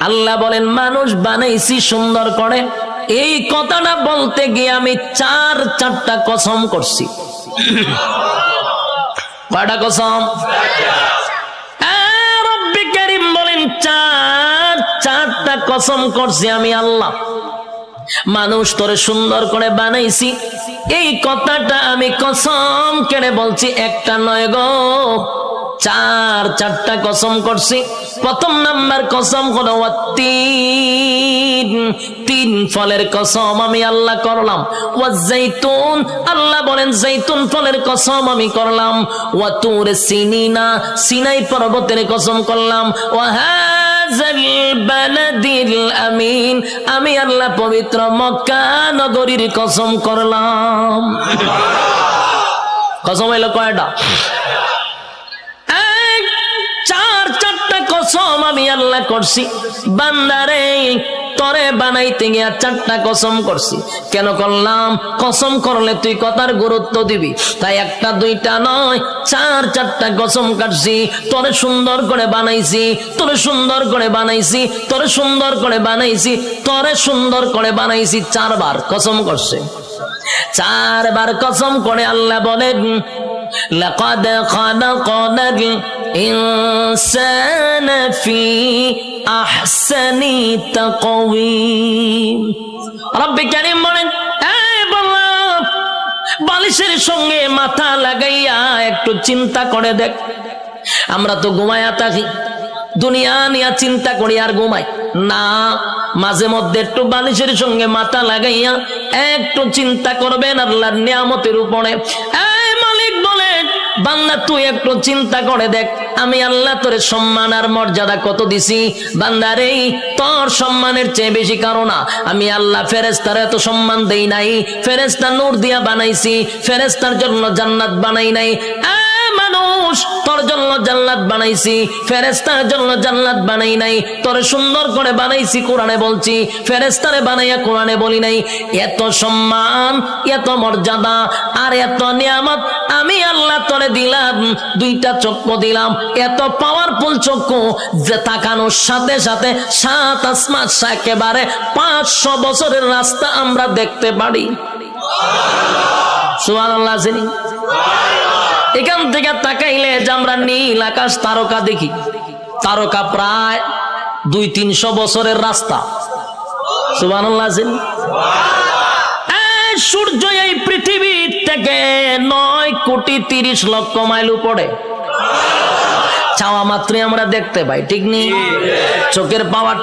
আল্লাহ বলেন মানুষ বানাইছি সুন্দর করে। এই কথাটা বলতে গিয়ে আমি চারটা কসম করছি। কয়টা কসম? রব্বে কারীম বলেন চারটা কসম করছি আমি আল্লাহ। মানুষ তোরে সুন্দর করে বানাইছি, এই কথাটা আমি কসম কেড়ে বলছি, একটা নয় গো, চারটা কসম করছি। প্রথম নাম্বার কসম হলো তিন ফলের কসম আমি আল্লাহ করলাম। ওয়াজাইতুন, আল্লাহ বলেন জাইতুন ফলের কসম আমি করলাম। ওয়া তুর সিনিনা, সিনাই পর্বতের কসম করলাম। ওয়া হাযাল বালাদিল আমিন, আমি আল্লাহ পবিত্র মক্কা নগরীর কসম করলাম। কসম হইল কয়টা? চারটা কসম আমি আল্লাহ করছি। বান্দারে তরে বানাইতে গিয়া চারটা কসম করছি। কেন করলাম? কসম করলে তুই কথার গুরুত্ব দিবি, তাই একটা দুইটা নয়, চারটা কসম কাটছি। তোরে সুন্দর করে বানাইছি, তোরে সুন্দর করে বানাইছি, তোরে সুন্দর করে বানাইছি, তোরে সুন্দর করে বানাইছি। চারবার কসম করছে। চারবার কসম করে আল্লাহ বলেন লাকাদ খালাকনাল ইনসানা ফি আহসানি তাকওয়িম। রব্বে কারীম বলেন, এই বান্দা, বালিশের সঙ্গে মাথা লাগাইয়া একটু চিন্তা করে দেখ। আমরা তো ঘুমায়া থাকি, দুনিয়া নিয়ে চিন্তা করি আর ঘুমাই না। মাঝে মধ্যে একটু বালিশের সঙ্গে মাথা লাগাইয়া একটু চিন্তা করবেন আল্লাহর নিয়ামতের উপরে। এই মালিক বলেন, বান্দা তুই একটু চিন্তা করে দেখ, আমি আল্লাহ তোর সম্মান আর মর্যাদা কত দিছি। বান্দারে তোর সম্মানের চেয়ে বেশি কারণ না, আমি আল্লাহ ফেরেশতার এত সম্মান দেই নাই। ফেরেশতা নূর দিয়া বানাইছি, ফেরেশতার জন্য জান্নাত বানাই নাই। মানুষ, তোর জন্য জান্নাত বানাইছি, ফেরেশতার জন্য জান্নাত বানাই নাই। তোর সুন্দর করে বানাইছি, কোরআনে বলছি, ফেরেশতারে বানাইয়া কোরআনে বলি নাই। এত সম্মান, এত মর্যাদা আর এত নিয়ামত আমি আল্লাহ তোরে দিলাম। দুইটা চক্ষু দিলাম, এত পাওয়ারফুল চক্ষু যে তাকানোর সাথে সাথে সাত আসমান, একেবারে 500 বছরের রাস্তা আমরা দেখতে পারি। সুবহানাল্লাহ। এখান থেকে তাকাইলে যে আমরা নীল আকাশ, তারকা দেখি, তারকা প্রায় 200-300 বছরের রাস্তা। সুবহানাল্লাহ। সূর্য এই পৃথিবী থেকে 9,30,00,000 মাইল উপরে, চাওয়া মাত্রই আমরা দেখতে পাই, ঠিক নেই? চোখের পাওয়ার